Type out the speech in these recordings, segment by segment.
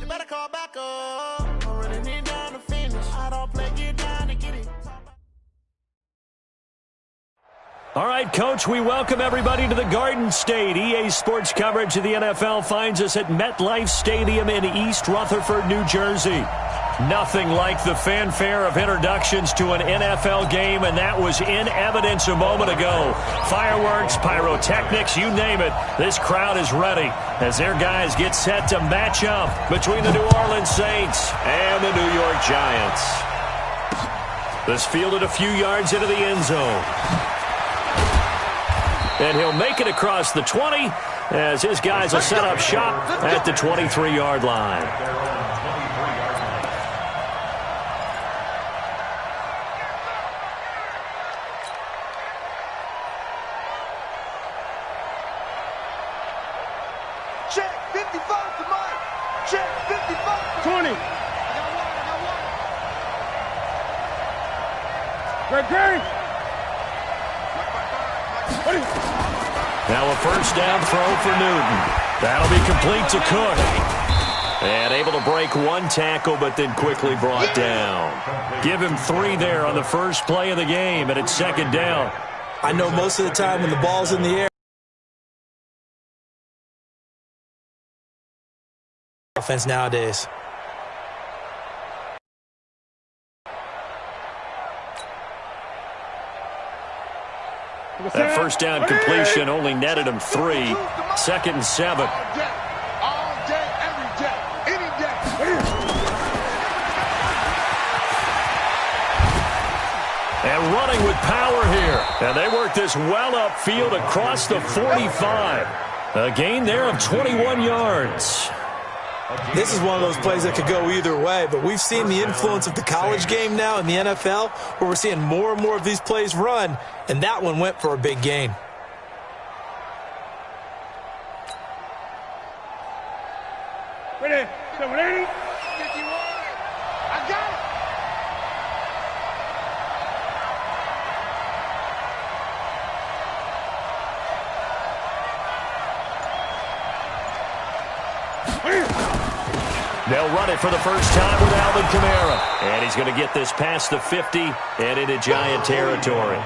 You better call back up. I'm running it down to finish. I don't play, get down to get it. All right, Coach, we welcome everybody to the Garden State. EA Sports coverage of the NFL finds us at MetLife Stadium in East Rutherford, New Jersey. Nothing like the fanfare of introductions to an NFL game, and that was in evidence a moment ago. Fireworks, pyrotechnics, you name it. This crowd is ready as their guys get set to match up between the New Orleans Saints and the New York Giants. This fielded a few yards into the end zone. And he'll make it across the 20 as his guys will set up shop at the 23-yard line. Check 55 for Mike. Check 55 for 20. Great. Now a first down throw for Newton. That'll be complete to Cook. And able to break one tackle, but then quickly brought down. Give him 3 there on the first play of the game, and it's second down. I know most of the time when the ball's in the air, offense nowadays. That first down completion only netted him 3. Second and 7. All day, every day, any day. And running with power here. And they work this well upfield across the 45. A gain there of 21 yards. This is one of those plays that could go either way, but we've seen the influence of the college game now in the NFL, where we're seeing more and more of these plays run, and that one went for a big gain. Ready? 780. 51. I got it. They'll run it for the first time with Alvin Kamara. And he's going to get this past the 50 and into Giant territory.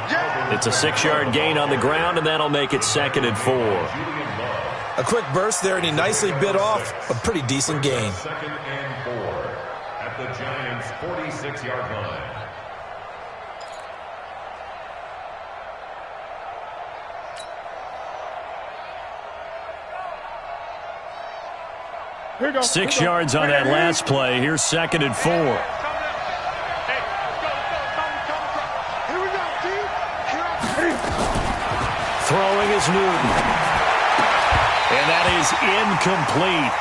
It's a 6-yard gain on the ground, and that'll make it second and 4. A quick burst there, and he nicely bit off a pretty decent gain. Second and 4 at the Giants' 46-yard line. Here we go. 6 yards on that last play. Here's second and 4. Here we go, dude. Throwing is Newton. And that is incomplete.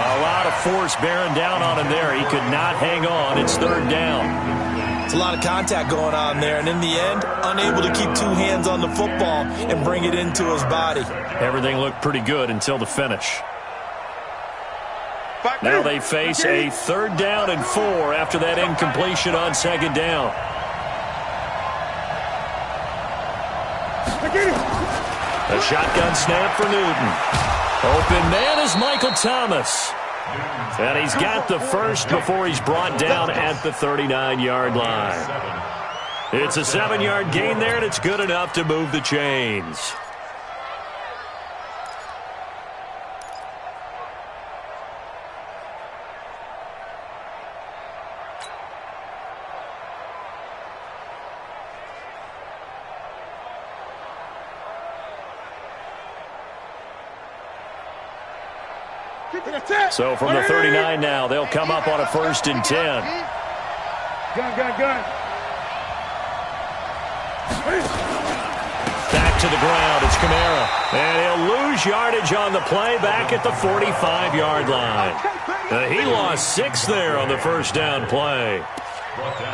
A lot of force bearing down on him there. He could not hang on. It's third down. It's a lot of contact going on there, and in the end, unable to keep 2 hands on the football and bring it into his body. Everything looked pretty good until the finish. Now they face a third down and 4 after that incompletion on second down. A shotgun snap for Newton. Open man is Michael Thomas. And he's got the first before he's brought down at the 39-yard line. It's a 7-yard gain there, and it's good enough to move the chains. So from the 39 now, they'll come up on a first and 10. Gun. Back to the ground, it's Kamara. And he'll lose yardage on the play back at the 45-yard line. He lost 6 there on the first down play.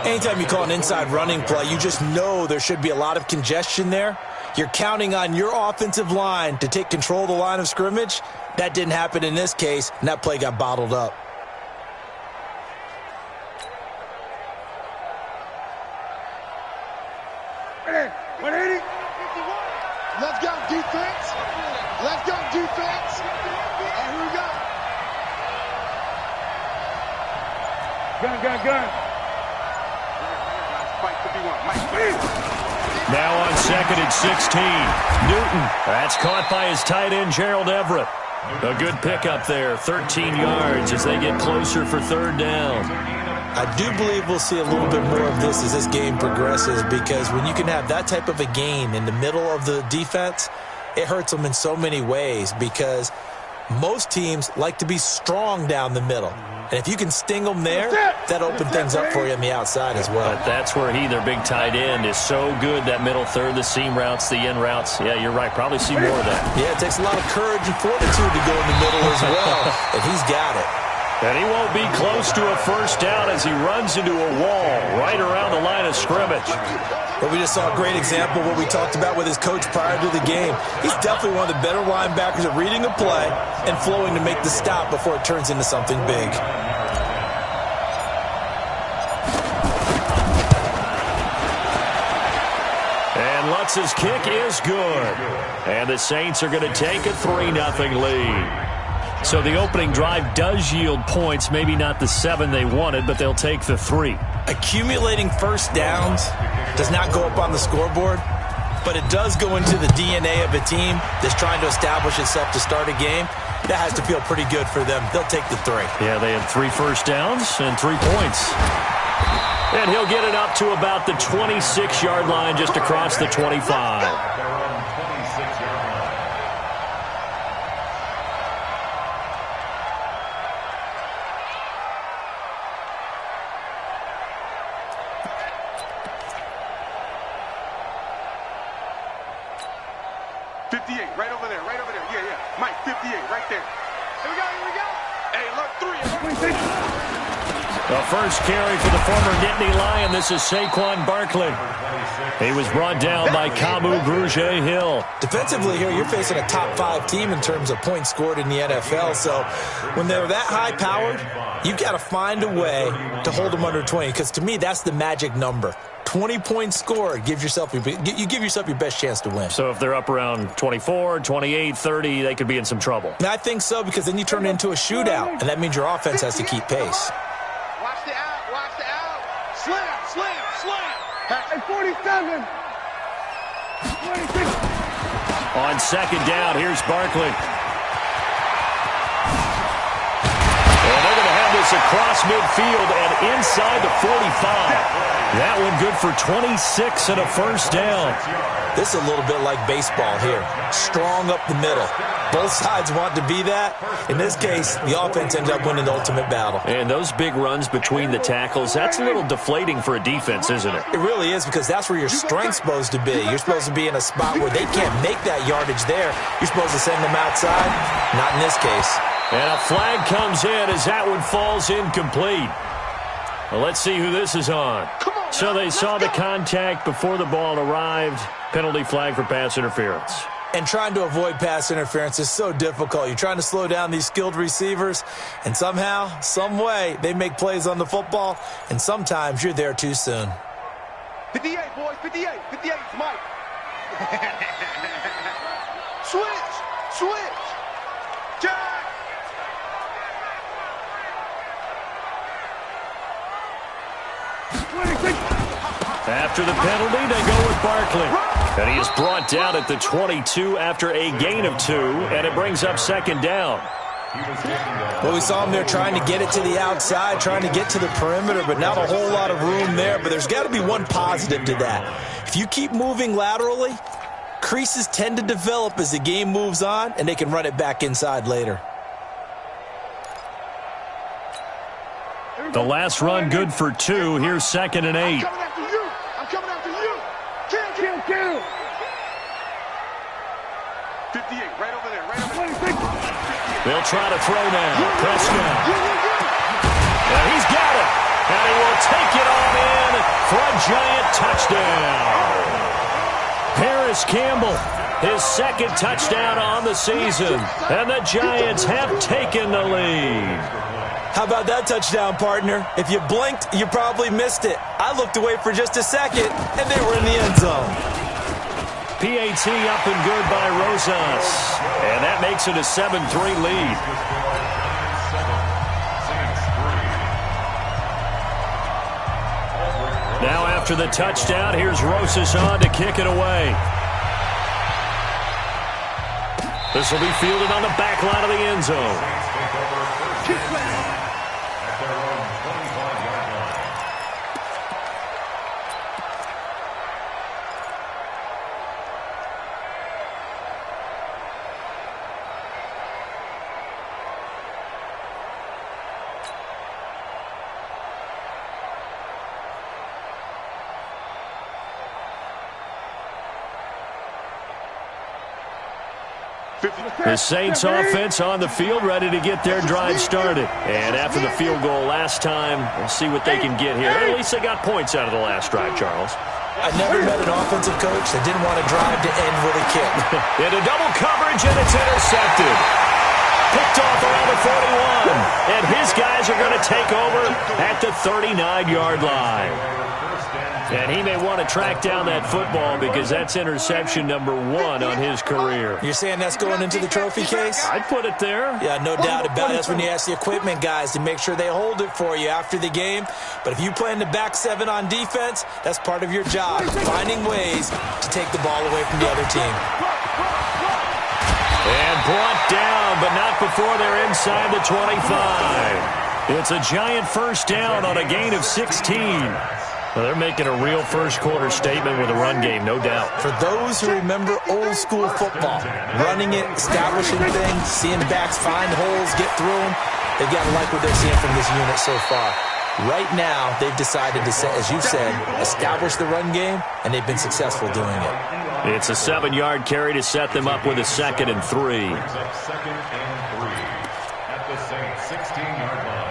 Anytime you call an inside running play, you just know there should be a lot of congestion there. You're counting on your offensive line to take control of the line of scrimmage. That didn't happen in this case, and that play got bottled up. Ready? 180. Let's go, defense. Let's go, defense. And here we go. Gun. Now on second and 16. Newton. That's caught by his tight end, Gerald Everett. A good pickup there. 13 yards as they get closer for third down. I do believe we'll see a little bit more of this as this game progresses, because when you can have that type of a gain in the middle of the defense, it hurts them in so many ways, because most teams like to be strong down the middle. And if you can sting them there, that opens things up for you on the outside as well. But that's where their big tight end, is so good, that middle third, the seam routes, the in routes. Yeah, you're right. Probably see more of that. Yeah, it takes a lot of courage and fortitude to go in the middle as well, and he's got it. And he won't be close to a first down as he runs into a wall right around the line of scrimmage. But we just saw a great example of what we talked about with his coach prior to the game. He's definitely one of the better linebackers at reading a play and flowing to make the stop before it turns into something big. And Lutz's kick is good. And the Saints are going to take a 3-0 lead. So the opening drive does yield points, maybe not the 7 they wanted, but they'll take the 3. Accumulating first downs does not go up on the scoreboard, but it does go into the DNA of a team that's trying to establish itself to start a game. That has to feel pretty good for them. They'll take the 3. Yeah, they had 3 first downs and 3 points. And he'll get it up to about the 26-yard line, just across the 25. 58, right over there. Yeah. Mike, 58, right there. Here we go. Hey, look, 3. The first carry for the former Nittany Lion. This is Saquon Barkley. He was brought down by Kamu Grugier-Hill. Defensively here, you're facing a top 5 team in terms of points scored in the NFL. So when they're that high-powered, you've got to find a way to hold them under 20, because to me, that's the magic number. 20 points scored, you give yourself your best chance to win. So if they're up around 24, 28, 30, they could be in some trouble. And I think so, because then you turn it into a shootout, and that means your offense has to keep pace. Watch the out. Slam. Hey, 47. 26. On second down, here's Barkley. And they're going to have this across midfield and inside the 45. That one good for 26 and a first down. This is a little bit like baseball here. Strong up the middle. Both sides want to be that. In this case, the offense ends up winning the ultimate battle. And those big runs between the tackles, that's a little deflating for a defense, isn't it? It really is, because that's where your strength's supposed to be. You're supposed to be in a spot where they can't make that yardage there. You're supposed to send them outside. Not in this case. And a flag comes in as that one falls incomplete. Well, let's see who this is on. So they saw the contact before the ball arrived. Penalty flag for pass interference. And trying to avoid pass interference is so difficult. You're trying to slow down these skilled receivers, and somehow, some way, they make plays on the football, and sometimes you're there too soon. 58, boys, 58. 58, Mike. Switch. Jack. After the penalty, they go with Barkley. And he is brought down at the 22 after a gain of 2, and it brings up second down. Well, we saw him there trying to get it to the outside, trying to get to the perimeter, but not a whole lot of room there. But there's got to be one positive to that. If you keep moving laterally, creases tend to develop as the game moves on, and they can run it back inside later. The last run good for 2. Here's second and 8. I'm coming after you. Kill. 58, right over there. They'll try to throw now. Prescott. And he's got it. And he will take it on in for a giant touchdown. Paris Campbell, his second touchdown on the season. And the Giants have taken the lead. How about that touchdown, partner? If you blinked, you probably missed it. I looked away for just a second, and they were in the end zone. PAT up and good by Rosas. And that makes it a 7-3 lead. 7, Saints 3. 7, Saints 3. after the touchdown, here's Rosas on to kick it away. This will be fielded on the back line of the end zone. The Saints offense on the field, ready to get their drive started. And after the field goal last time, we'll see what they can get here. At least they got points out of the last drive, Charles. I never met an offensive coach that didn't want to drive to end with a kick. Into double coverage, and it's intercepted. Picked off around the 41. And his guys are going to take over at the 39-yard line. And he may want to track down that football because that's interception number 1 on his career. You're saying that's going into the trophy case? I'd put it there. Yeah, no doubt about it. That's when you ask the equipment guys to make sure they hold it for you after the game. But if you play in the back 7 on defense, that's part of your job, finding ways to take the ball away from the other team. And brought down, but not before they're inside the 25. It's a giant first down on a gain of 16. Well, they're making a real first-quarter statement with a run game, no doubt. For those who remember old-school football, running it, establishing things, seeing backs find holes, get through them, they've got to like what they're seeing from this unit so far. Right now, they've decided to, as you said, establish the run game, and they've been successful doing it. It's a 7-yard carry to set them up with a 2nd and 3. Second and 3 at the Saints 16-yard line.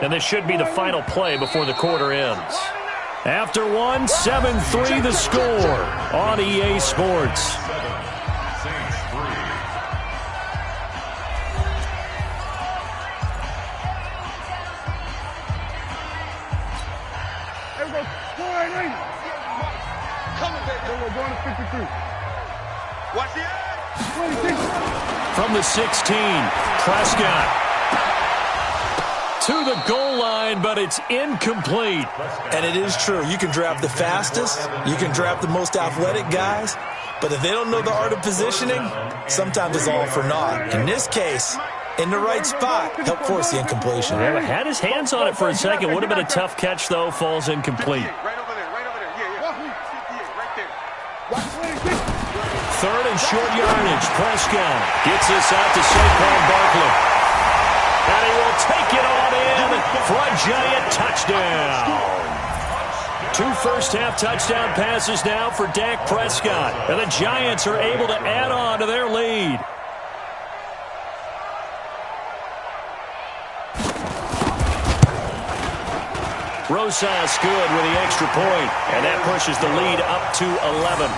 And this should be the final play before the quarter ends. After one, 7-3 the score on EA Sports. Saints 3. There we go. Coming back. We're going to 53. Watch the edge. From the 16, Prescott to the goal line, but it's incomplete. And it is true. You can draft the fastest. You can draft the most athletic guys. But if they don't know the art of positioning, sometimes it's all for naught. In this case, in the right spot, help force the incompletion. Yeah, had his hands on it for a second. Would have been a tough catch, though. Falls incomplete. Right over there. Right over there. Yeah. Right there. 3rd and short yardage. Prescott gets this out to Saquon Barkley. And he will take it on in for a giant touchdown. 2 first-half touchdown passes now for Dak Prescott. And the Giants are able to add on to their lead. Rosas good with the extra point. And that pushes the lead up to 11.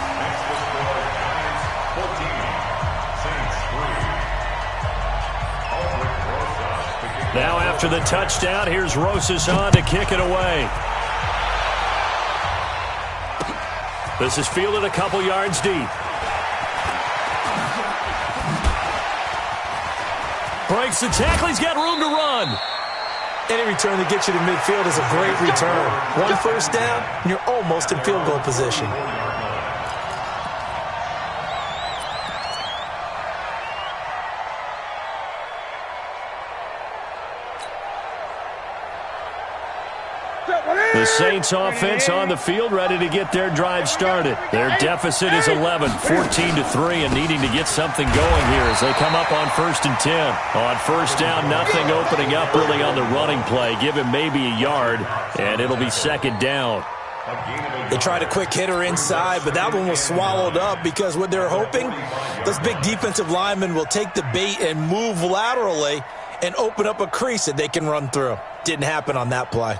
Now after the touchdown, here's Rosas on to kick it away. This is fielded a couple yards deep. Breaks the tackle. He's got room to run. Any return that gets you to midfield is a great return. 1 first down, and you're almost in field goal position. The Saints offense on the field, ready to get their drive started. Their deficit is 11, 14-3, and needing to get something going here as they come up on 1st and 10. On first down, nothing opening up really on the running play. Give him maybe a yard, and it'll be 2nd down. They tried a quick hitter inside, but that one was swallowed up because what they're hoping, those big defensive linemen will take the bait and move laterally and open up a crease that they can run through. Didn't happen on that play.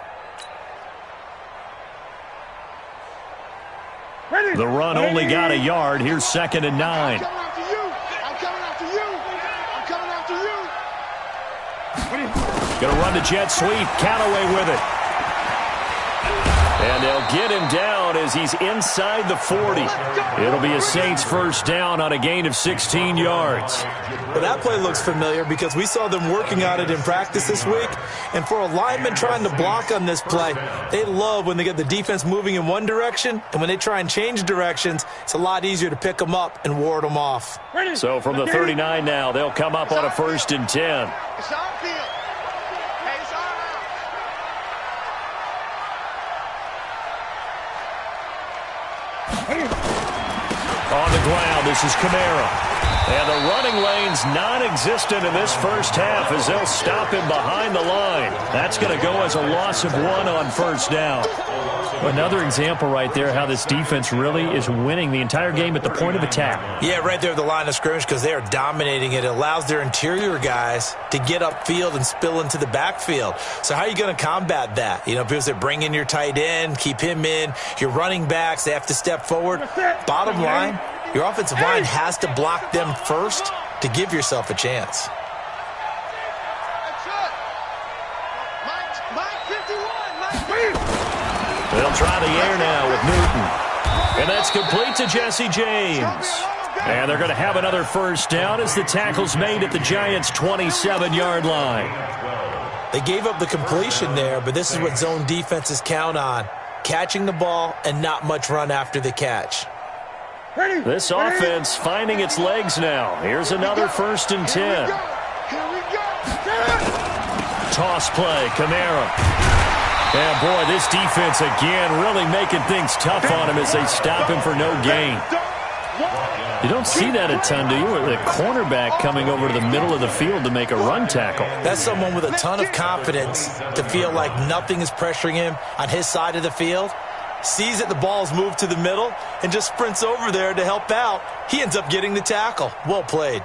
The run only got a yard. Here's 2nd and 9. I'm coming after you. I'm coming after you. I'm coming after you. Going to run the jet sweep. Callaway with it. And they'll get him down down as he's inside the 40. It'll be a Saints first down on a gain of 16 yards. Well, that play looks familiar because we saw them working on it in practice this week. And for a lineman trying to block on this play, they love when they get the defense moving in one direction. And when they try and change directions, it's a lot easier to pick them up and ward them off. So from the 39 now, they'll come up on a 1st and 10. It's our field. Hey, it's our house. On the ground, this is Kamara. And the running lane's non-existent in this first half as they'll stop him behind the line. That's going to go as a loss of 1 on first down. Another example right there how this defense really is winning the entire game at the point of attack. Yeah, right there at the line of scrimmage because they are dominating it. It allows their interior guys to get upfield and spill into the backfield. So how are you going to combat that? You know, because they bring in your tight end, keep him in. Your running backs, they have to step forward. Bottom line, your offensive line has to block them first to give yourself a chance. They'll try the air now with Newton. And that's complete to Jesse James. And they're going to have another first down as the tackle's made at the Giants' 27-yard line. They gave up the completion there, but this is what zone defenses count on. Catching the ball and not much run after the catch. This offense finding its legs now. Here's another 1st and 10. Toss play, Kamara. And, boy, this defense again really making things tough on him as they stop him for no gain. You don't see that a ton, do you? With a cornerback coming over to the middle of the field to make a run tackle. That's someone with a ton of confidence to feel like nothing is pressuring him on his side of the field. Sees that the ball's moved to the middle and just sprints over there to help out. He ends up getting the tackle. Well played.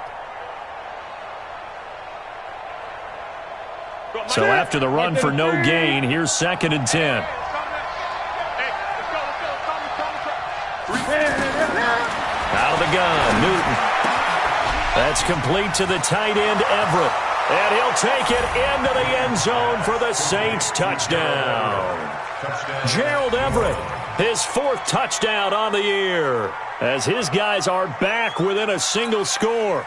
So after the run for no gain, here's 2nd and 10. Out of the gun, Newton. That's complete to the tight end, Everett. And he'll take it into the end zone for the Saints touchdown. Gerald Everett, his 4th touchdown on the year, as his guys are back within a single score.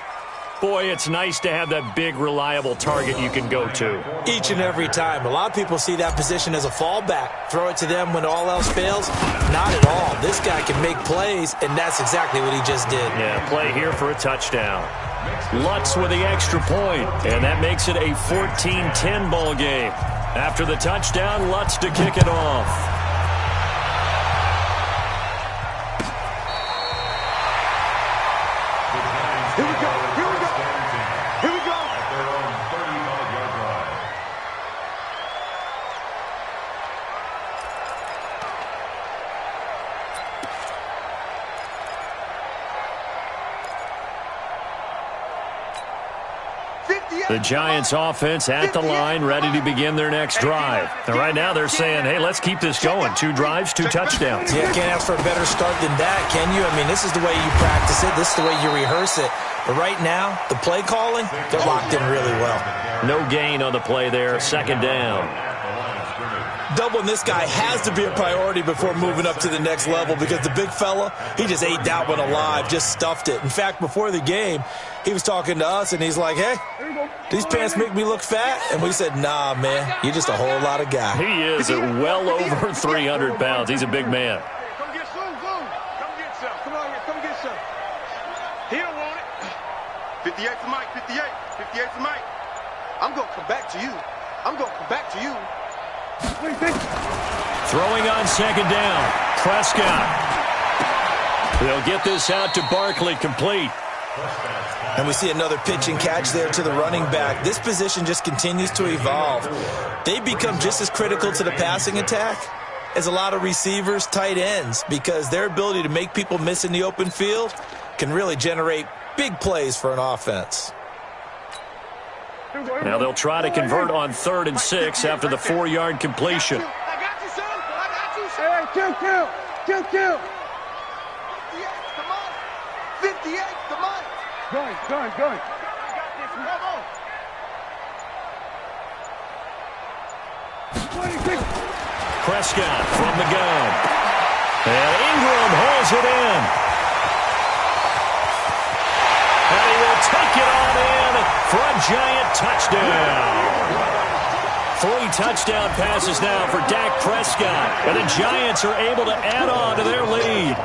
Boy, it's nice to have that big, reliable target you can go to. Each and every time. A lot of people see that position as a fallback. Throw it to them when all else fails. Not at all. This guy can make plays, and that's exactly what he just did. Yeah, play here for a touchdown. Lutz with the extra point, and that makes it a 14-10 ball game. After the touchdown, Lutz to kick it off. Here we go. Here we go. Here we go. At their own 35-yard line. The Giants offense at the line, ready to begin their next drive. And right now they're saying, hey, let's keep this going. 2 drives, 2 touchdowns. Yeah, can't ask for a better start than that, can you? I mean, this is the way you practice it. This is the way you rehearse it. But right now, the play calling, they're locked in really well. No gain on the play there. 2nd down. Doubling this guy has to be a priority before moving up to the next level because the big fella, he just ate that one alive, just stuffed it. In fact, before the game, he was talking to us, and he's like, hey, these pants make me look fat? And we said, nah, man, you're just a whole lot of guy. He is at well over 300 pounds. He's a big man. Come get some, Zoom. Come get some. Come on here. Come get some. He don't want it. 58 for Mike. 58. 58 for Mike. I'm going to come back to you. I'm going to come back to you. Throwing on 2nd down. Prescott. They'll get this out to Barkley, complete. And we see another pitch and catch there to the running back. This position just continues to evolve. They become just as critical to the passing attack as a lot of receivers, tight ends, because their ability to make people miss in the open field can really generate big plays for an offense. Now they'll try to convert on 3rd and 6 after the 4-yard completion. I got you, son. I got you, son. Hey, kill. 58, come on. 58, come on. Going. I got this. Come on. Prescott from the gun. And Ingram holds it in. And he will take it on in for a Giant touchdown. 3 touchdown passes now for Dak Prescott. And the Giants are able to add on to their lead.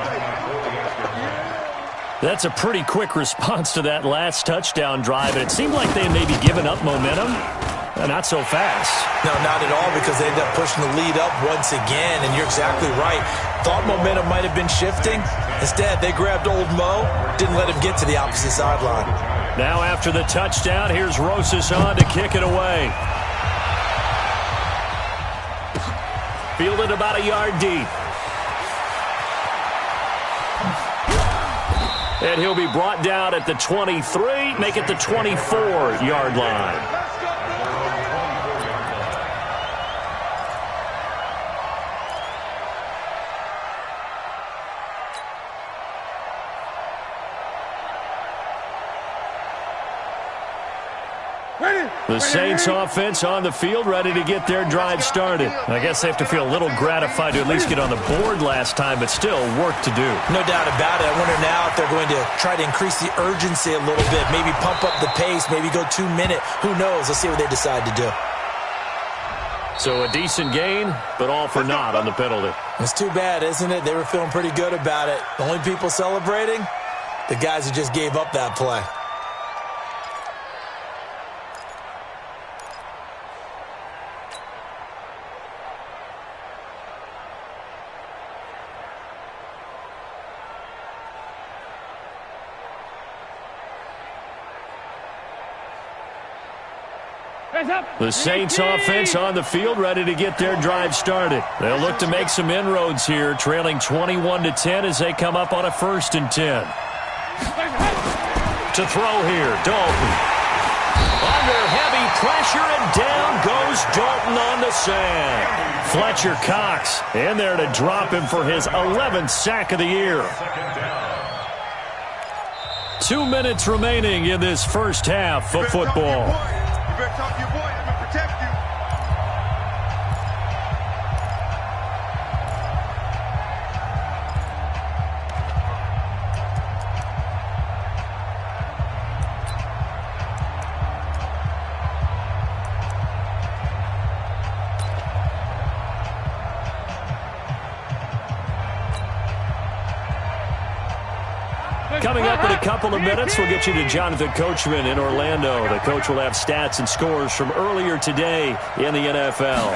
That's a pretty quick response to that last touchdown drive. And it seemed like they had maybe given up momentum. Not so fast. No, not at all, because they ended up pushing the lead up once again. And you're exactly right. Thought momentum might have been shifting. Instead, they grabbed old Mo, didn't let him get to the opposite sideline. Now after the touchdown, here's Rosas on to kick it away. Fielded about a yard deep. And he'll be brought down at the 23, make it the 24-yard line. The Saints offense on the field, ready to get their drive started. I guess they have to feel a little gratified to at least get on the board last time, but still work to do. No doubt about it. I wonder now if they're going to try to increase the urgency a little bit, maybe pump up the pace, maybe go 2-minute. Who knows? Let's see what they decide to do. So a decent gain, but all for naught on the penalty. It's too bad, isn't it? They were feeling pretty good about it. The only people celebrating? The guys who just gave up that play. The Saints offense on the field, ready to get their drive started. They'll look to make some inroads here, trailing 21-10 as they come up on a 1st and 10. To throw here, Dalton. Under heavy pressure, and down goes Dalton on the sand. Fletcher Cox in there to drop him for his 11th sack of the year. 2 minutes remaining in this first half of football. You better talk to your boy. I'm going to protect you. Coming up in a couple of minutes, we'll get you to Jonathan Coachman in Orlando. The coach will have stats and scores from earlier today in the NFL.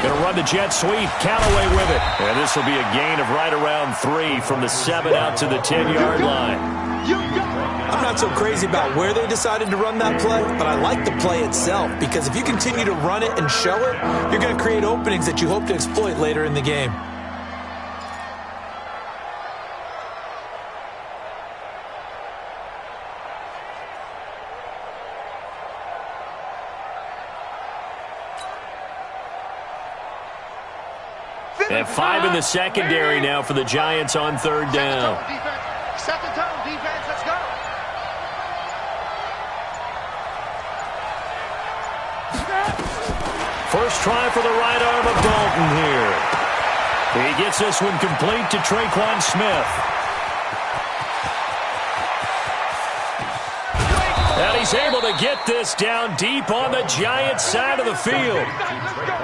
Going to run the jet sweep. Callaway with it. And this will be a gain of right around 3 from the 7 out to the 10-yard line. I'm not so crazy about where they decided to run that play, but I like the play itself, because if you continue to run it and show it, you're going to create openings that you hope to exploit later in the game. And 5 in the secondary now for the Giants on 3rd down. Second tone, defense, let's go. First try for the right arm of Dalton here. He gets this one complete to Traquan Smith. And he's able to get this down deep on the Giants' side of the field.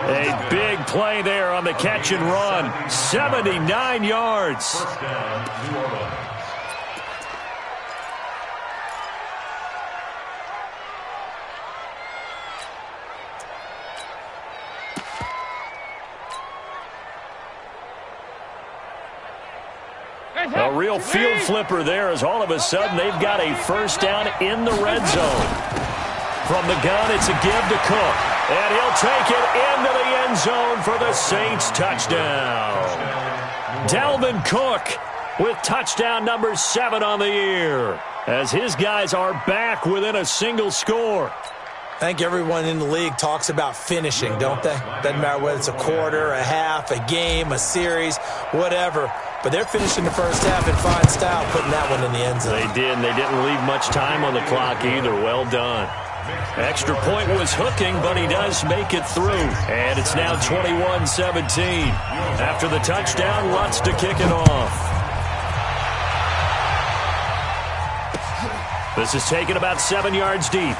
A big play there on the catch and run. 79 yards. First down, New Orleans. A real field flipper there, as all of a sudden they've got a first down in the red zone. From the gun, it's a give to Cook. And he'll take it into the end zone for the Saints touchdown. Dalvin Cook with touchdown number 7 on the year, as his guys are back within a single score. I think everyone in the league talks about finishing, don't they? Doesn't matter whether it's a quarter, a half, a game, a series, whatever. but they're finishing the first half in fine style, putting that one in the end zone. They did, and they didn't leave much time on the clock either. Well done. Extra point was hooking, but he does make it through. And it's now 21-17. After the touchdown, Lutz to kick it off. This is taken about 7 yards deep.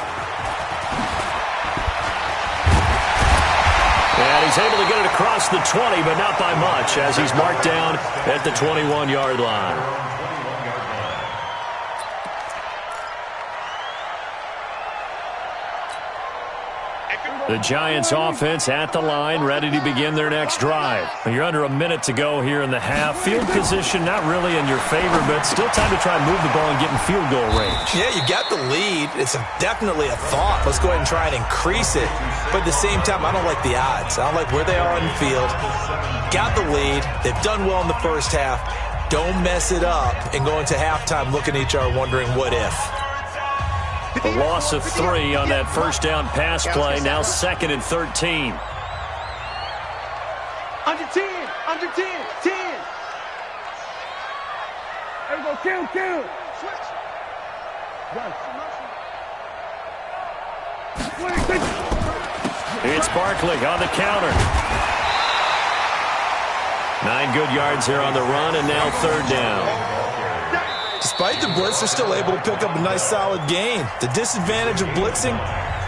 And he's able to get it across the 20, but not by much, as he's marked down at the 21-yard line. The Giants offense at the line, ready to begin their next drive. You're under a minute to go here in the half. Field position not really in your favor, but still time to try and move the ball and get in field goal range. Yeah, you got the lead. It's definitely a thought. Let's go ahead and try and increase it. But at the same time, I don't like the odds. I don't like where they are on the field. Got the lead. They've done well in the first half. Don't mess it up and go into halftime looking at each other wondering what if. A loss of 3 on that first down pass play. Now 2nd and 13. Under 10, 10. There we go, kill. Switch. It's Barkley on the counter. 9 good yards here on the run, and now 3rd down. Despite the blitz, they're still able to pick up a nice solid gain. The disadvantage of blitzing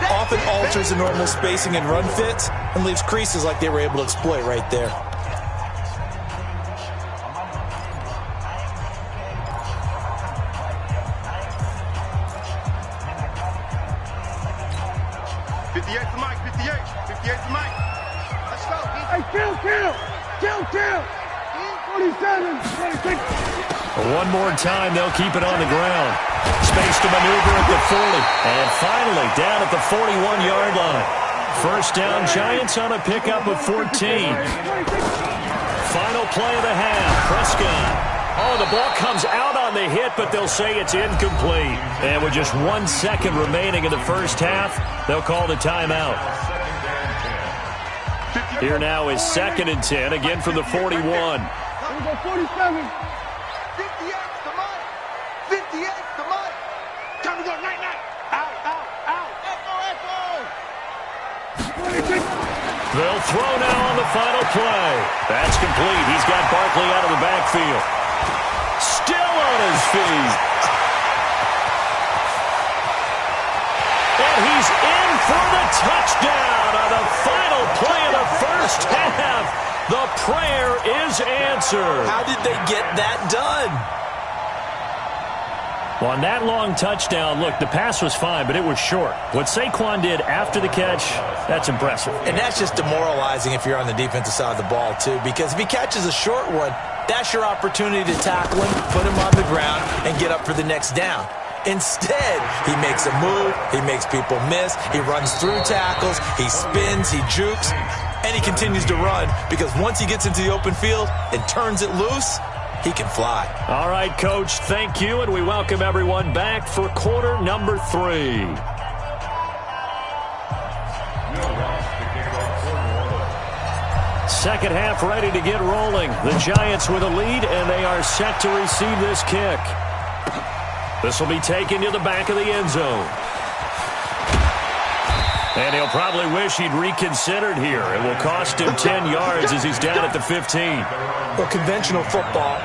often alters the normal spacing and run fits and leaves creases like they were able to exploit right there. Let's go. Hey, kill. 27, 26. One more time, they'll keep it on the ground. Space to maneuver at the 40. And finally, down at the 41-yard line. First down, Giants on a pickup of 14. Final play of the half. Prescott. Oh, the ball comes out on the hit, but they'll say it's incomplete. And with just 1 second remaining in the first half, they'll call the timeout. Here now is 2nd and 10, again from the 41. 47. 58 to Mike. 58 to Mike. Time to go night. Out. Echo. They'll throw now on the final play. That's complete. He's got Barkley out of the backfield. Still on his feet. And he's in for the touchdown on the final play of the first half. The prayer is answered. How did they get that done? Well, on that long touchdown, look, the pass was fine, but it was short. What Saquon did after the catch, that's impressive. And that's just demoralizing if you're on the defensive side of the ball, too, because if he catches a short one, that's your opportunity to tackle him, put him on the ground, and get up for the next down. Instead, he makes a move, he makes people miss, he runs through tackles, he spins, he jukes, and he continues to run because once he gets into the open field and turns it loose, he can fly. All right, Coach, thank you, and we welcome everyone back for quarter number 3. Second half ready to get rolling. The Giants with a lead, and they are set to receive this kick. This will be taken to the back of the end zone. And he'll probably wish he'd reconsidered here. It will cost him 10 yards as he's down at the 15. Well, conventional football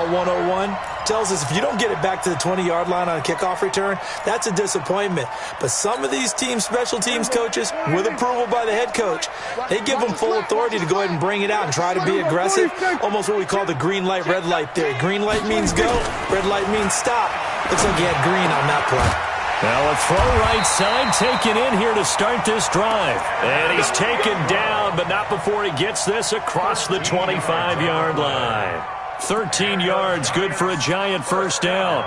101, tells us if you don't get it back to the 20-yard line on a kickoff return, that's a disappointment. But some of these special teams coaches, with approval by the head coach, they give them full authority to go ahead and bring it out and try to be aggressive. Almost what we call the green light, red light theory. Green light means go, red light means stop. Looks like he had green on that play. Now a throw right side taken in here to start this drive. And he's taken down, but not before he gets this across the 25-yard line. 13 yards, good for a Giant first down.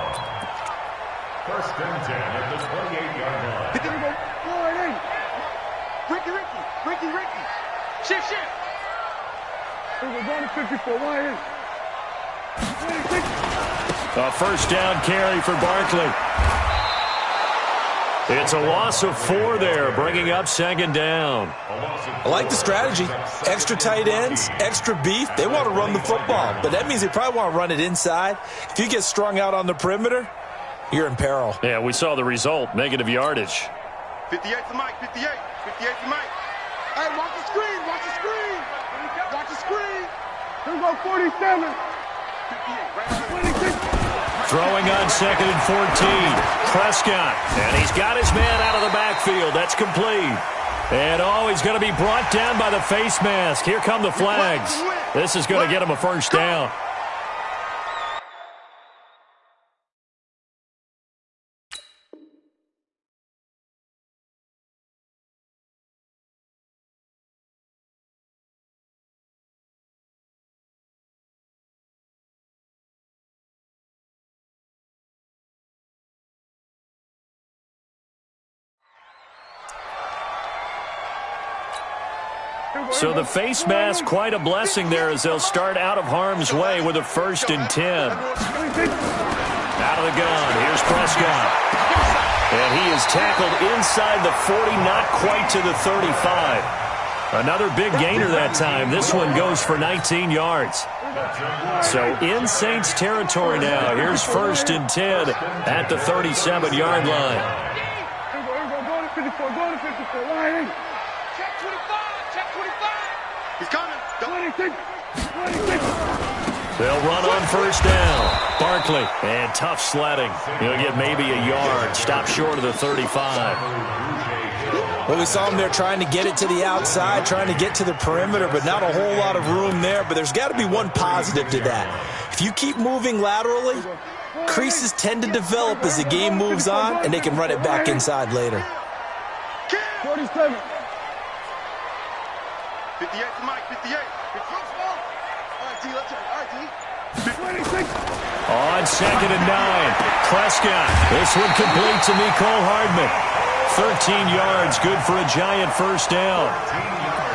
First and 10 at the 28-yard line. Ricky. Shift. We're going to 54. Why A first down carry for Barkley. It's a loss of 4 there, bringing up second down. I like the strategy. Extra tight ends, extra beef. They want to run the football, but that means they probably want to run it inside. If you get strung out on the perimeter, you're in peril. Yeah, we saw the result, negative yardage. 58 to Mike, 58. 58 to Mike. Hey, watch the screen, watch the screen. Watch the screen. Here we go, 47. 58, 26. Throwing on 2nd and 14. Prescott. And he's got his man out of the backfield. That's complete. And, he's going to be brought down by the face mask. Here come the flags. This is going to get him a first down. So the face mask, quite a blessing there as they'll start out of harm's way with a 1st and 10. Out of the gun, here's Prescott. And he is tackled inside the 40, not quite to the 35. Another big gainer that time. This one goes for 19 yards. So in Saints territory now. Here's 1st and 10 at the 37-yard line. Go to 54, go to 54. Check 25, check 25. He's coming. 26, 26. They'll run on 1st down. Barkley, and tough sledding. He'll get maybe a yard. Stop short of the 35. Well, we saw him there trying to get it to the outside, trying to get to the perimeter, but not a whole lot of room there. But there's got to be one positive to that. If you keep moving laterally, creases tend to develop as the game moves on, and they can run it back inside later. 47. 58 to Mike, 58. All right, D, let's check. All right, D. 26. On 2nd and 9, Prescott. This one complete to Mecole Hardman. 13 yards, good for a Giant first down.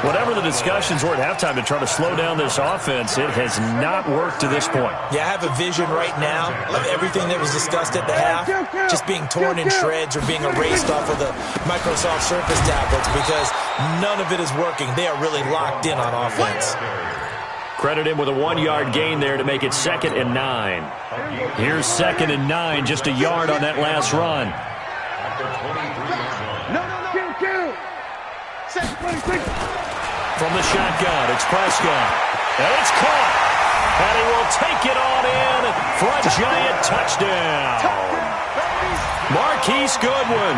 Whatever the discussions were at halftime to try to slow down this offense, it has not worked to this point. Yeah, I have a vision right now of everything that was discussed at the half just being torn in shreds or being erased off of the Microsoft Surface tablets because none of it is working. They are really locked in on offense. Credit him with a 1-yard gain there to make it 2nd and 9. Here's 2nd and 9, just a yard on that last run. From the shotgun, it's Prescott. And it's caught. And he will take it on in for a Giant touchdown. Marquise Goodwin,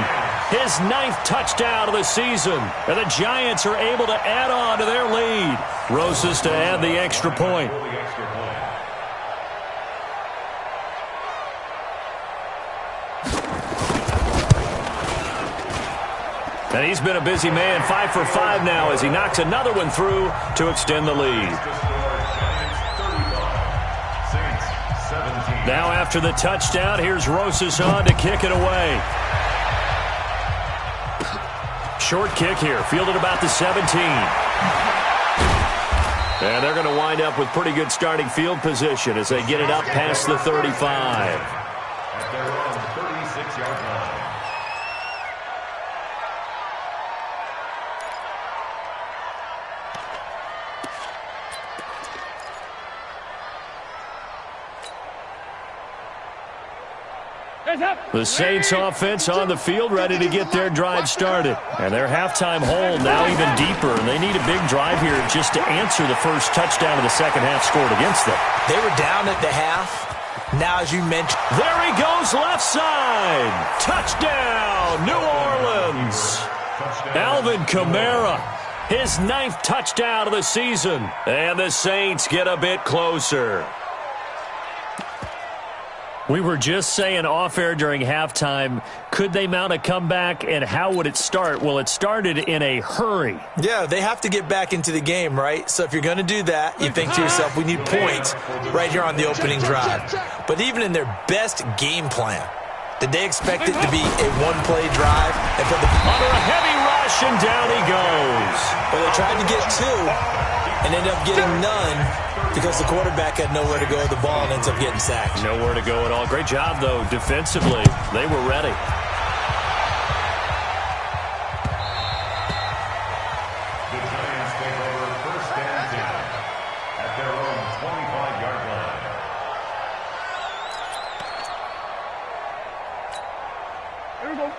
his 9th touchdown of the season. And the Giants are able to add on to their lead. Rosas to add the extra point. And he's been a busy man, 5 for 5 now as he knocks another one through to extend the lead. Now after the touchdown, here's Rosas on to kick it away. Short kick here, fielded about the 17. And they're going to wind up with pretty good starting field position as they get it up past the 35. At their own 36-yard line. The Saints offense on the field ready to get their drive started. And their halftime hold now even deeper. And they need a big drive here just to answer the first touchdown of the second half scored against them. They were down at the half. Now, as you mentioned, there he goes left side. Touchdown, New Orleans. Alvin Kamara, his 9th touchdown of the season. And the Saints get a bit closer. We were just saying off-air during halftime, could they mount a comeback and how would it start? Well, it started in a hurry. Yeah, they have to get back into the game, right? So if you're going to do that, you think to yourself, we need points right here on the opening drive. But even in their best game plan, did they expect it to be a one-play drive? And for the under a heavy rush, and down he goes. Well, they tried to get 2 and ended up getting none. Because the quarterback had nowhere to go with the ball and ends up getting sacked. Nowhere to go at all. Great job, though, defensively. They were ready.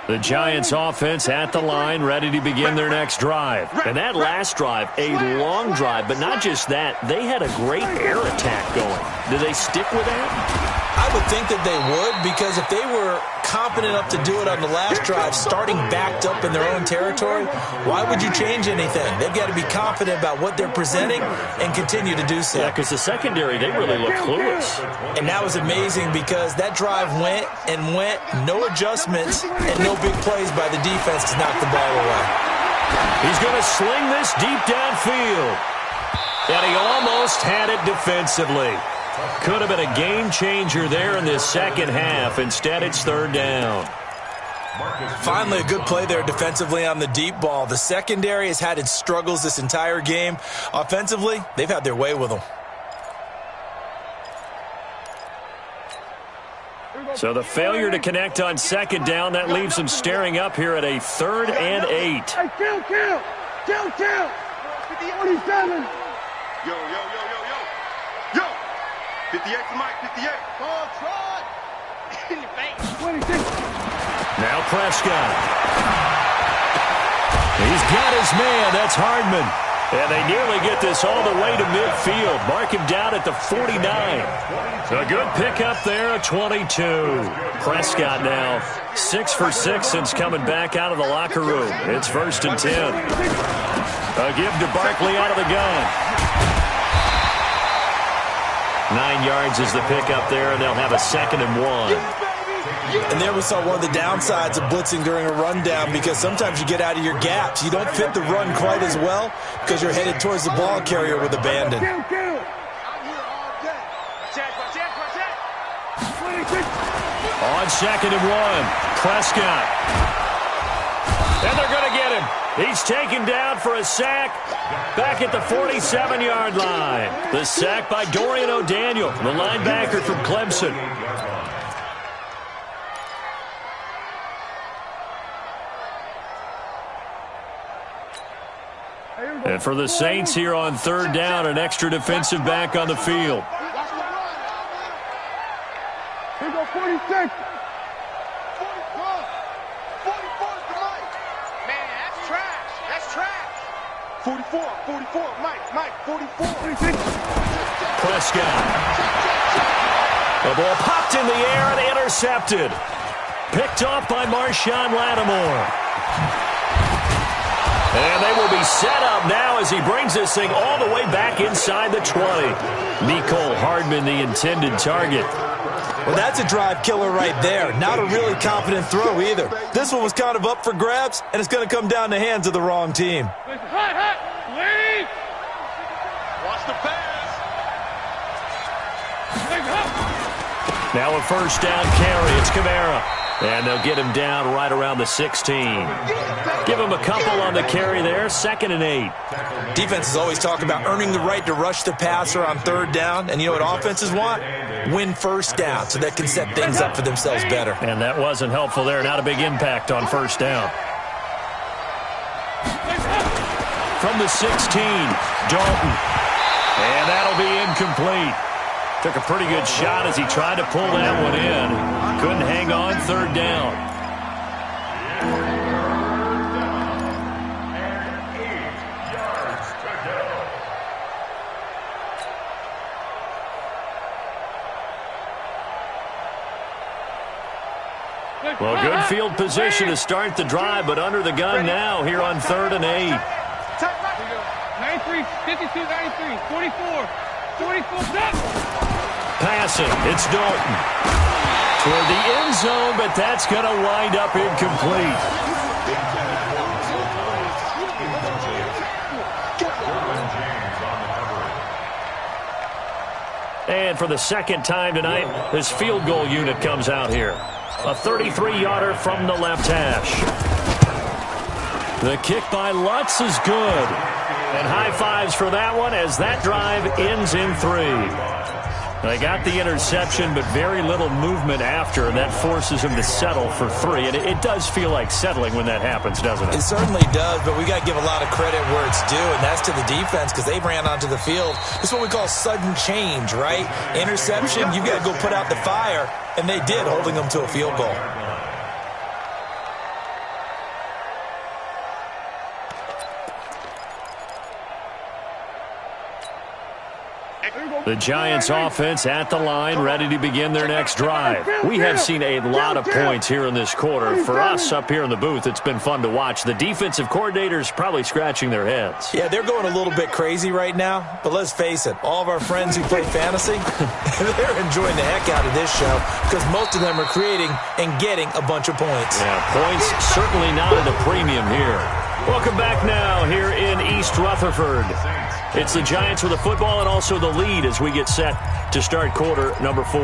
The Giants offense at the line, ready to begin their next drive. And that last drive, a long drive, but not just that. They had a great air attack going. Do they stick with that? I would think that they would, because if they were competent enough to do it on the last drive, starting backed up in their own territory, why would you change anything? They've got to be confident about what they're presenting and continue to do so. Yeah, because the secondary, they really look clueless. And that was amazing because that drive went and went, no adjustments, and no big plays by the defense to knock the ball away. He's going to sling this deep downfield. And he almost had it defensively. Could have been a game changer there in this second half. Instead, it's third down. Finally, a good play there defensively on the deep ball. The secondary has had its struggles this entire game. Offensively, they've had their way with them. So the failure to connect on second down, that leaves them staring up here at a 3rd and 8. Hey, kill. 47. Yo. 58 to Mike, 58. Ball, Trot. In your face. 26. Now Prescott. He's got his man. That's Hardman. And they nearly get this all the way to midfield. Mark him down at the 49. A good pickup there, a 22. Prescott now 6 for 6 since coming back out of the locker room. It's 1st and 10. A give to Barkley out of the gun. 9 yards is the pickup there, and they'll have a 2nd and 1. And there we saw one of the downsides of blitzing during a rundown, because sometimes you get out of your gaps. You don't fit the run quite as well because you're headed towards the ball carrier with abandon. On 2nd and 1, Prescott. And they're going to get him. He's taken down for a sack back at the 47-yard line. The sack by Dorian O'Daniel, the linebacker from Clemson. And for the Saints here on 3rd down, an extra defensive back on the field. Here go 46. 44, Mike, 44. 46. Prescott. The ball popped in the air and intercepted. Picked off by Marshawn Lattimore. And they will be set up now as he brings this thing all the way back inside the 20. Mecole Hardman, the intended target. Well, that's a drive killer right there. Not a really confident throw either. This one was kind of up for grabs, and it's going to come down the hands of the wrong team. Wait! Watch the pass. Now a 1st down carry. It's Kamara. And they'll get him down right around the 16. Give him a couple on the carry there. 2nd and 8. Defenses always talk about earning the right to rush the passer on 3rd down. And you know what offenses want? Win 1st down so they can set things up for themselves better. And that wasn't helpful there. Not a big impact on 1st down. From the 16, Dalton. And that'll be incomplete. Took a pretty good shot as he tried to pull that one in. Couldn't hang on 3rd down. Well, good field position to start the drive, but under the gun now here on 3rd and 8. 93, 52, 93, 44, 44, Passing, it's Dalton. Toward the end zone, but that's going to wind up incomplete. And for the 2nd time tonight, this field goal unit comes out here. A 33-yarder from the left hash. The kick by Lutz is good. And high fives for that one as that drive ends in 3. They got the interception, but very little movement after, and that forces him to settle for 3. And it does feel like settling when that happens, doesn't it? It certainly does, but we got to give a lot of credit where it's due, and that's to the defense because they ran onto the field. This is what we call sudden change, right? Interception, you've got to go put out the fire, and they did, holding them to a field goal. The Giants offense at the line, ready to begin their next drive. We have seen a lot of points here in this quarter. For us up here in the booth, it's been fun to watch. The defensive coordinators probably scratching their heads. Yeah, they're going a little bit crazy right now, but let's face it, all of our friends who play fantasy, they're enjoying the heck out of this show because most of them are creating and getting a bunch of points. Yeah, points certainly not at a premium here. Welcome back now here in East Rutherford. It's the Giants with the football and also the lead as we get set to start quarter number 4.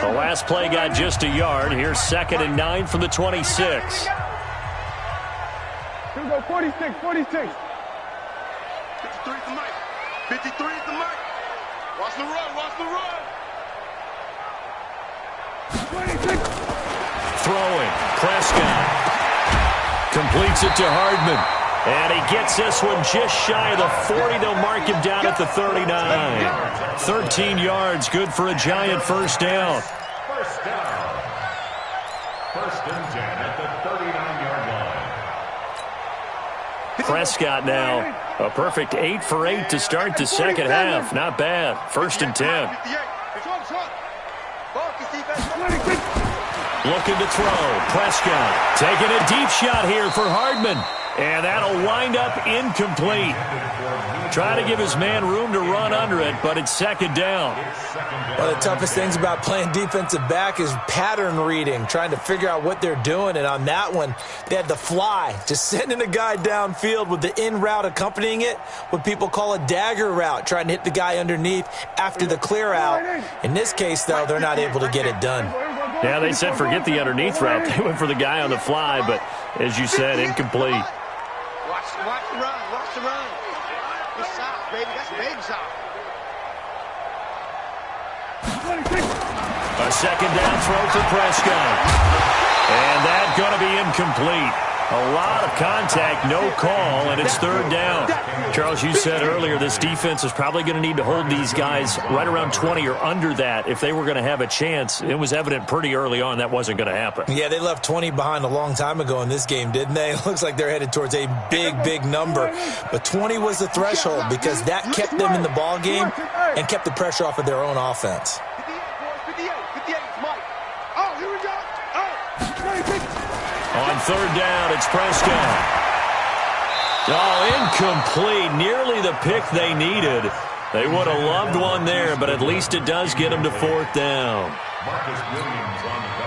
The last play got just a yard. Here's 2nd and 9 from the 26. Here we go, 46. 53 is the mic. 53 is the mic. Watch the run, watch the run. 26. Throwing, Prescott completes it to Hardman. And he gets this one just shy of the 40. They'll mark him down at the 39. 13 yards, good for a Giant first down. First down. 1st and 10 at the 39-yard line. Prescott now, a perfect 8 for 8 to start the second half. Not bad. 1st and 10. Looking to throw. Prescott taking a deep shot here for Hardman. And that'll wind up incomplete. Trying to give his man room to run under it, but it's 2nd down. One of the toughest things about playing defensive back is pattern reading, trying to figure out what they're doing. And on that one, they had the fly, just sending a guy downfield with the in route accompanying it, what people call a dagger route, trying to hit the guy underneath after the clear out. In this case, though, they're not able to get it done. Yeah, they said forget the underneath route. They went for the guy on the fly, but as you said, incomplete. Watch the run, watch the run. It's soft, baby. That's baby soft. A 2nd down throw for Prescott. And that's going to be incomplete. A lot of contact, no call, and it's 3rd down. Charles, you said earlier this defense is probably going to need to hold these guys right around 20 or under that if they were going to have a chance. It was evident pretty early on that wasn't going to happen. Yeah, they left 20 behind a long time ago in this game, didn't they? It looks like they're headed towards a big, big number. But 20 was the threshold because that kept them in the ball game and kept the pressure off of their own offense. 58, Mike. Oh, here we go. Oh, 26. On 3rd down, it's Prescott. Oh, incomplete. Nearly the pick they needed. They would have loved one there, but at least it does get them to 4th down.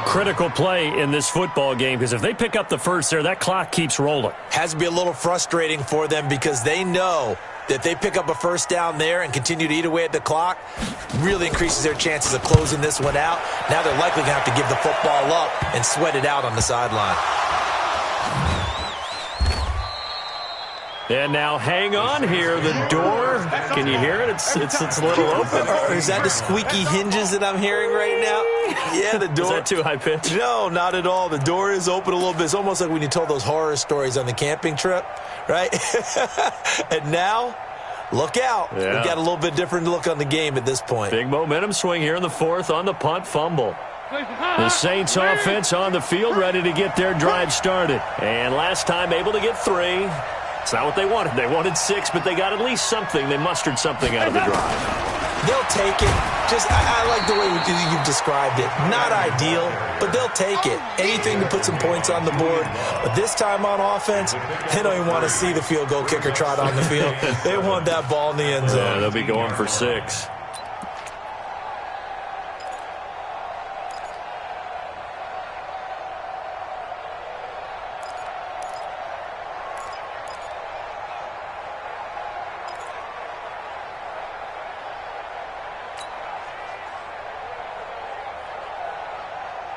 Critical play in this football game because if they pick up the first there, that clock keeps rolling. Has to be a little frustrating for them because they know that they pick up a first down there and continue to eat away at the clock, really increases their chances of closing this one out. Now they're likely going to have to give the football up and sweat it out on the sideline. And now hang on here. The door, can you hear it? It's a little open. Or is that the squeaky hinges that I'm hearing right now? Yeah, the door. Is that too high pitch? No, not at all. The door is open a little bit. It's almost like when you told those horror stories on the camping trip, right? And now, look out. Yeah. We've got a little bit different look on the game at this point. Big momentum swing here in the 4th on the punt fumble. The Saints offense on the field ready to get their drive started. And last time able to get 3. It's not what they wanted. They wanted 6, but they got at least something. They mustered something out of the drive. They'll take it. I like the way you've described it. Not ideal, but they'll take it. Anything to put some points on the board. But this time on offense, they don't even want to see the field goal kicker trot on the field. They want that ball in the end zone. Yeah, they'll be going for 6.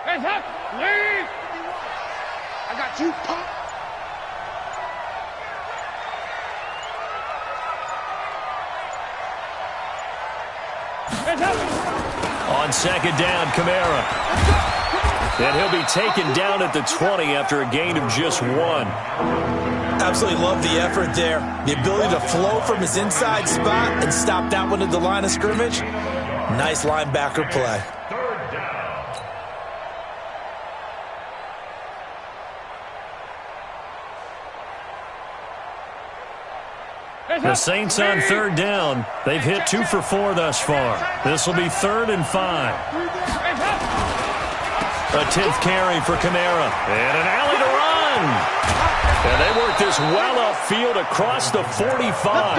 Hands up, please. I got you, punk. Hands up. On 2nd down, Kamara. And he'll be taken down at the 20 after a gain of just 1. Absolutely love the effort there. The ability to flow from his inside spot and stop that one at the line of scrimmage. Nice linebacker play. The Saints on third down. They've hit 2 for 4 thus far. This will be 3rd and 5. A 10th carry for Kamara. And an alley to run. And they work this well upfield across the 45.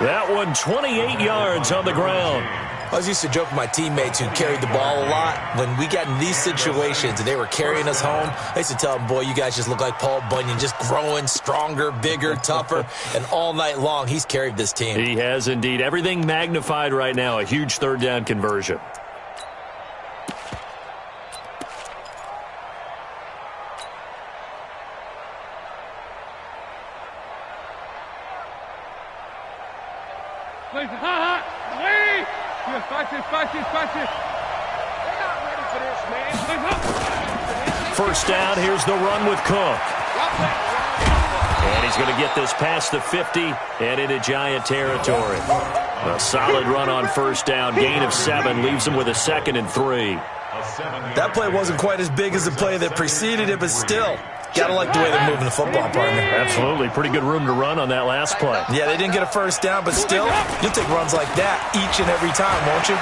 That one 28 yards on the ground. I was used to joke with my teammates who carried the ball a lot. When we got in these situations and they were carrying us home, I used to tell them, boy, you guys just look like Paul Bunyan, just growing stronger, bigger, tougher. And all night long, he's carried this team. He has indeed. Everything magnified right now. A huge third down conversion. First down, here's the run with Cook. And he's going to get this past the 50 and into Giant territory. A solid run on first down, gain of 7, leaves him with a 2nd and 3. That play wasn't quite as big as the play that preceded it, but still, gotta like the way they're moving the football, partner. Absolutely. Pretty good room to run on that last play. Yeah, they didn't get a first down, but still, you'll take runs like that each and every time, won't you?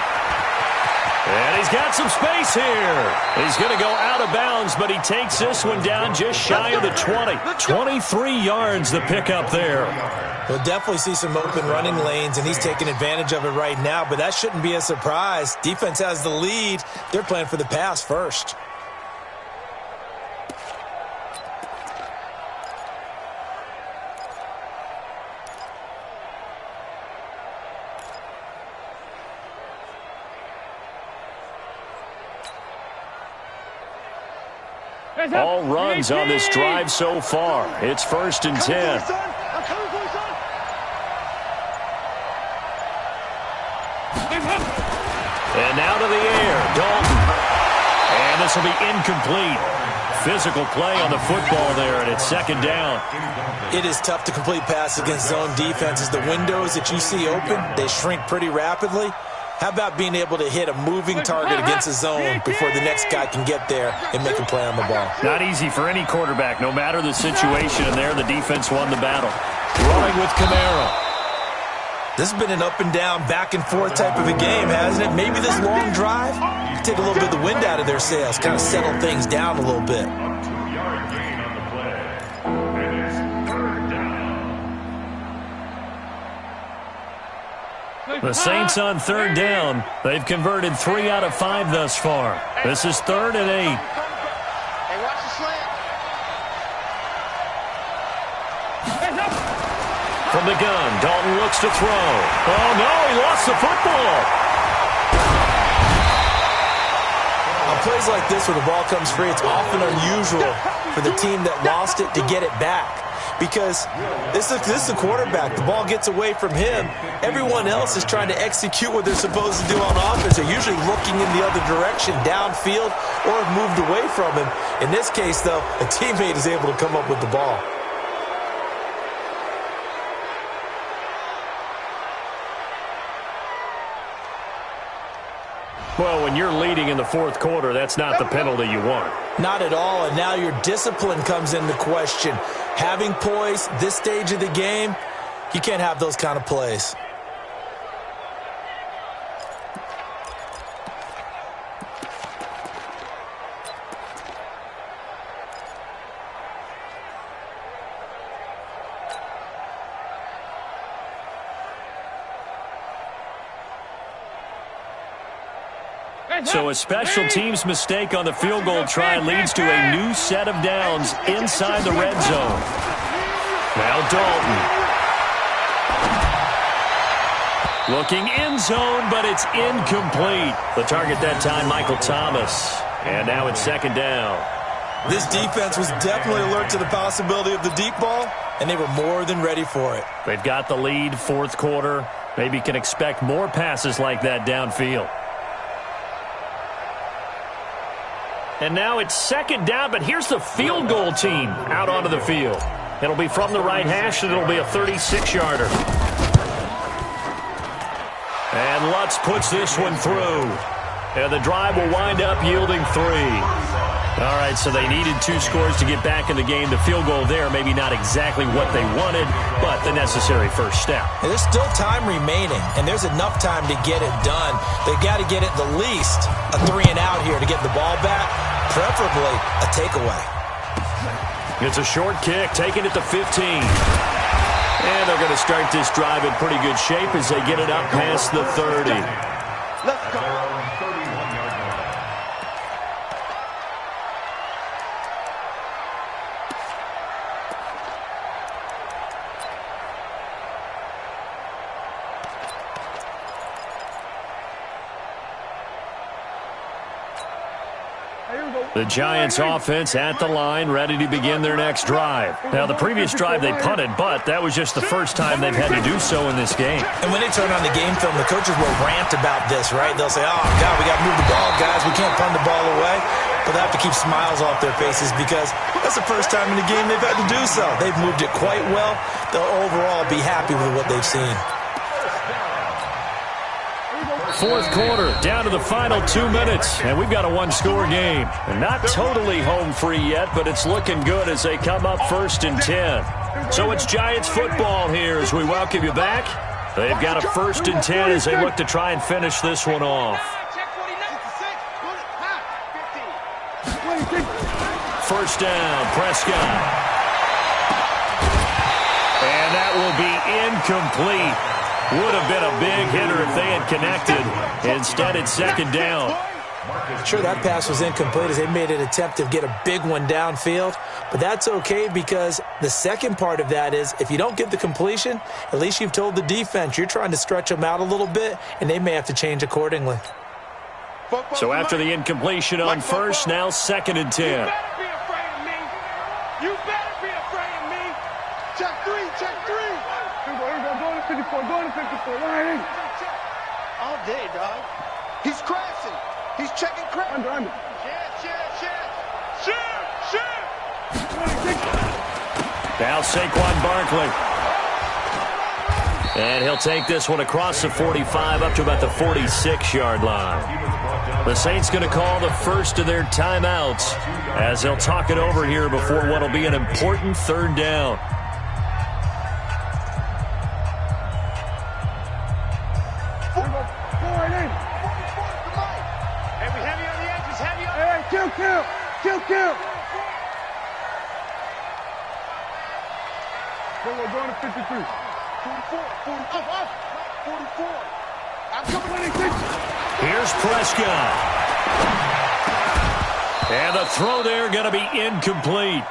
And he's got some space here. He's going to go out of bounds, but he takes this one down just shy of the 20. 23 yards the pickup there. We'll definitely see some open running lanes, and he's taking advantage of it right now, but that shouldn't be a surprise. Defense has the lead. They're playing for the pass first. All runs on this drive so far. It's 1st and 10. And now to the air, Dalton. And this will be incomplete. Physical play on the football there, and it's 2nd down. It is tough to complete passes against zone defenses. The windows that you see open, they shrink pretty rapidly. How about being able to hit a moving target against a zone before the next guy can get there and make a play on the ball? Not easy for any quarterback, no matter the situation, and there the defense won the battle. Rolling with Kamara. This has been an up and down, back and forth type of a game, hasn't it? Maybe this long drive take a little bit of the wind out of their sails, kind of settle things down a little bit. The Saints on third down. They've converted 3 out of 5 thus far. This is 3rd and 8. Hey, watch the slant. From the gun, Dalton looks to throw. Oh, no, he lost the football. On plays like this where the ball comes free, it's often unusual for the team that lost it to get it back. Because this is the quarterback. The ball gets away from him. Everyone else is trying to execute what they're supposed to do on offense. They're usually looking in the other direction, downfield, or have moved away from him. In this case, though, a teammate is able to come up with the ball. Well, when you're leading in the 4th quarter, that's not the penalty you want. Not at all, and now your discipline comes into question. Having poise this stage of the game, you can't have those kind of plays. So a special teams mistake on the field goal try leads to a new set of downs inside the red zone. Now Dalton. Looking end zone, but it's incomplete. The target that time, Michael Thomas. And now it's 2nd down. This defense was definitely alert to the possibility of the deep ball, and they were more than ready for it. They've got the lead, 4th quarter. Maybe can expect more passes like that downfield. And now it's 2nd down, but here's the field goal team out onto the field. It'll be from the right hash, and it'll be a 36-yarder. And Lutz puts this one through. And the drive will wind up yielding 3. All right, so they needed 2 scores to get back in the game. The field goal there, maybe not exactly what they wanted, but the necessary first step. And there's still time remaining, and there's enough time to get it done. They've got to get it the least a 3-and-out here to get the ball back, preferably a takeaway. It's a short kick, taking it to 15. And they're going to start this drive in pretty good shape as they get it up past the 30. Let's go. The Giants offense at the line, ready to begin their next drive. Now, the previous drive they punted, but that was just the first time they've had to do so in this game. And when they turn on the game film, the coaches will rant about this, right? They'll say, oh, God, we got to move the ball, guys. We can't punt the ball away. But they have to keep smiles off their faces because that's the first time in the game they've had to do so. They've moved it quite well. They'll overall be happy with what they've seen. Fourth quarter, down to the final 2 minutes, and we've got a 1-score game. And not totally home free yet, but it's looking good as they come up 1st and 10. So it's Giants football here as we welcome you back. They've got a 1st and 10 as they look to try and finish this one off. First down, Prescott. And that will be incomplete. Would have been a big hitter if they had connected. Instead, it's 2nd down. Sure, that pass was incomplete as they made an attempt to get a big one downfield. But that's okay because the second part of that is if you don't get the completion, at least you've told the defense you're trying to stretch them out a little bit, and they may have to change accordingly. So after the incompletion on first, now 2nd and 10. You better be afraid of me. You better be afraid of me. Check 3, check 3. Go to 54, go to 54. Right in. All day, dog. He's crashing. He's checking crash. Under. Share. Now Saquon Barkley. And he'll take this one across the 45 up to about the 46-yard line. The Saints going to call the first of their timeouts as they'll talk it over here before what will be an important 3rd down. Kill. We're going to 53. 44. Up. 44. I'm coming. 26. Here's Prescott. And the throw there going to be incomplete.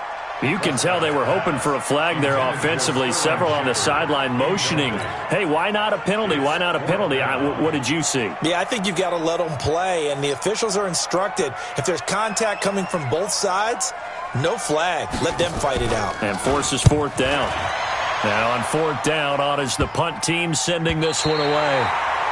You can tell they were hoping for a flag there offensively. Several on the sideline motioning, hey, why not a penalty? Why not a penalty? What did you see? Yeah, I think you've got to let them play, and the officials are instructed. If there's contact coming from both sides, no flag. Let them fight it out. And forces 4th down. Now on 4th down, on is the punt team sending this one away.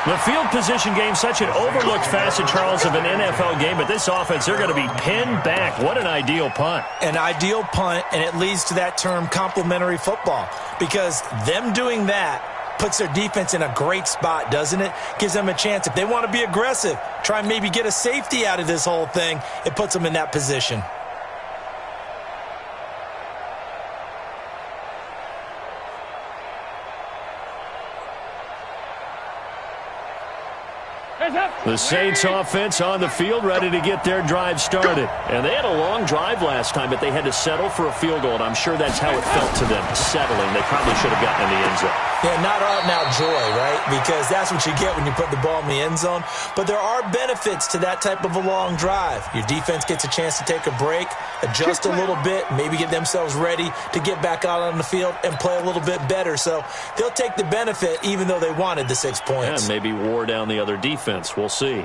The field position game, such an overlooked facet, Charles, of an NFL game, but this offense, they're going to be pinned back. What an ideal punt. An ideal punt, and it leads to that term complementary football, because them doing that puts their defense in a great spot, doesn't it? Gives them a chance. If they want to be aggressive, try and maybe get a safety out of this whole thing, it puts them in that position. The Saints offense on the field, ready to get their drive started. And they had a long drive last time, but they had to settle for a field goal, and I'm sure that's how it felt to them, settling. They probably should have gotten in the end zone. Yeah, not out-and-out joy, right? Because that's what you get when you put the ball in the end zone. But there are benefits to that type of a long drive. Your defense gets a chance to take a break, adjust a little bit, maybe get themselves ready to get back out on the field and play a little bit better. So they'll take the benefit even though they wanted the 6 points. And maybe wore down the other defense. We'll see. Lean.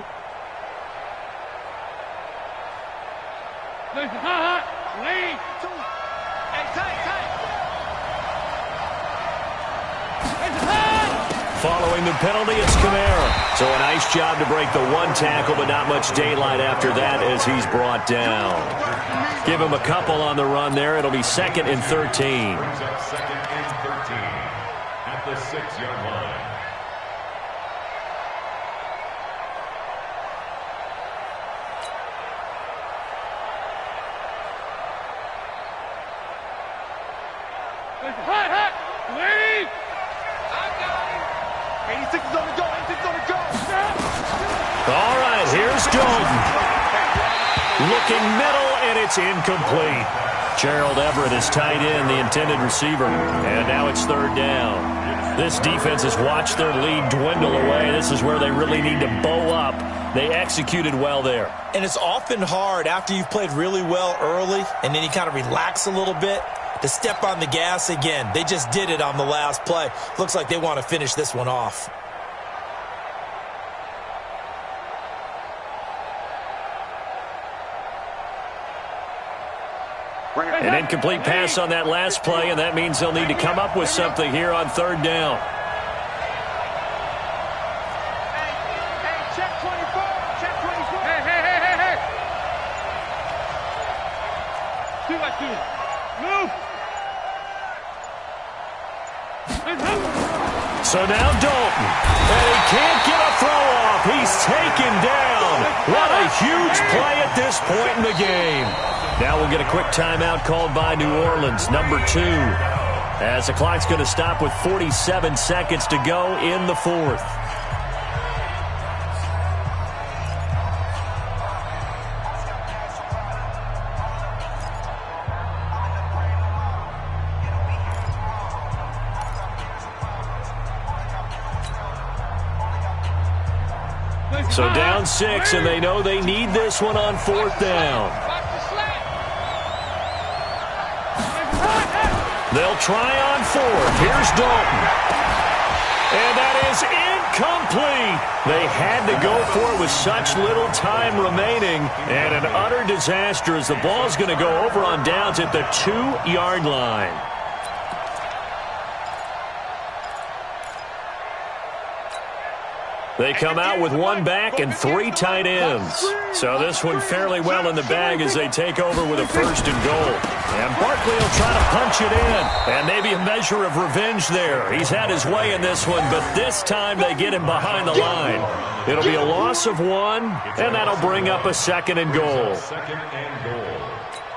Hey, tight. Following the penalty, it's Kamara. So a nice job to break the one tackle, but not much daylight after that as he's brought down. Give him a couple on the run there. It'll be 2nd and 13. 2nd and 13 at the 6-yard line. Lead! 86 is on the go. 86 is on the go. All right, here's Dalton. Looking middle, and it's incomplete. Gerald Everett is tight end, the intended receiver. And now it's third down. This defense has watched their lead dwindle away. This is where they really need to bow up. They executed well there. And it's often hard after you've played really well early and then you kind of relax a little bit to step on the gas again. They just did it on the last play. Looks like they want to finish this one off. An incomplete pass on that last play, and that means they'll need to come up with something here on third down. Check 24. Check 24. Hey. 2 by 2. Move. So now Dalton, and he can't get a throw off. He's taken down. What a huge play at this point in the game. Now we'll get a quick timeout called by New Orleans, number 2, as the clock's going to stop with 47 seconds to go in the fourth. So down 6, and they know they need this one on fourth down. They'll try on fourth. Here's Dalton. And that is incomplete. They had to go for it with such little time remaining. And an utter disaster as the ball's going to go over on downs at the 2-yard line. They come out with 1 back and 3 tight ends. So this one fairly well in the bag as they take over with a 1st and goal. And Barkley will try to punch it in. And maybe a measure of revenge there. He's had his way in this one, but this time they get him behind the line. It'll be a loss of 1, and that'll bring up a 2nd and goal. 2nd and goal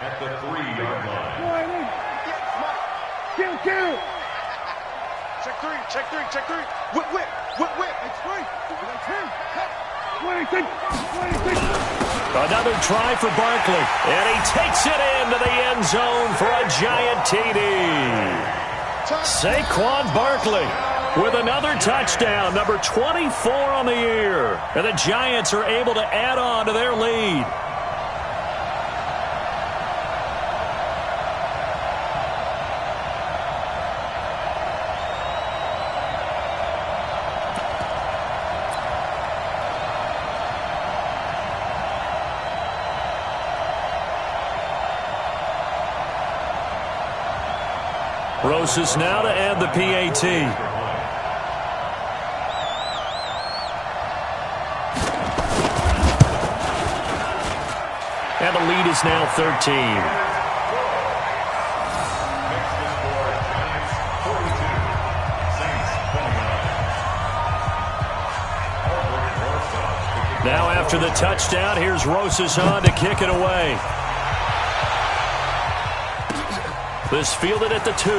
at the 3-yard line. Kill. Check 3. Whip. It's free. Another try for Barkley, and he takes it into the end zone for a giant TD. Saquon Barkley with another touchdown, number 24 on the year. And the Giants are able to add on to their lead. Rosas now to add the PAT. And the lead is now 13. Now after the touchdown, here's Rosas on to kick it away. This fielded at the 2.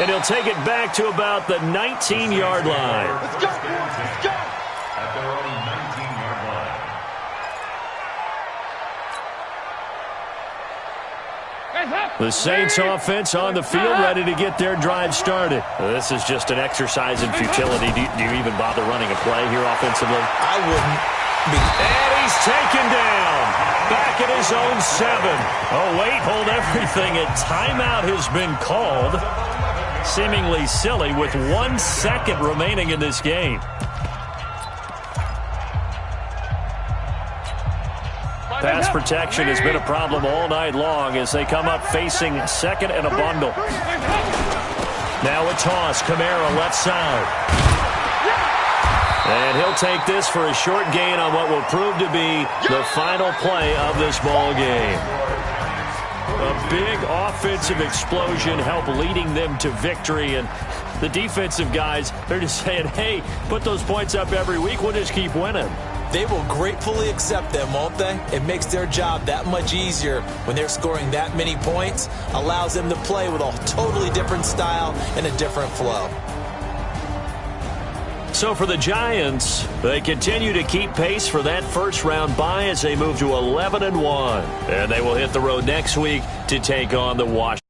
And he'll take it back to about the 19-yard line. Let's go. At their own 19-yard line. The Saints offense on the field, ready to get their drive started. This is just an exercise in futility. Do you even bother running a play here offensively? I wouldn't. And he's taken down. Back at his own 7. Oh, wait, hold everything. A timeout has been called. Seemingly silly with 1 second remaining in this game. Pass protection has been a problem all night long as they come up facing 2nd and a bundle. Now a toss. Kamara left side. And he'll take this for a short gain on what will prove to be the final play of this ball game. A big offensive explosion helped leading them to victory. And the defensive guys, they're just saying, hey, put those points up every week. We'll just keep winning. They will gratefully accept them, won't they? It makes their job that much easier when they're scoring that many points, allows them to play with a totally different style and a different flow. So for the Giants, they continue to keep pace for that first-round bye as they move to 11-1. And they will hit the road next week to take on the Washington.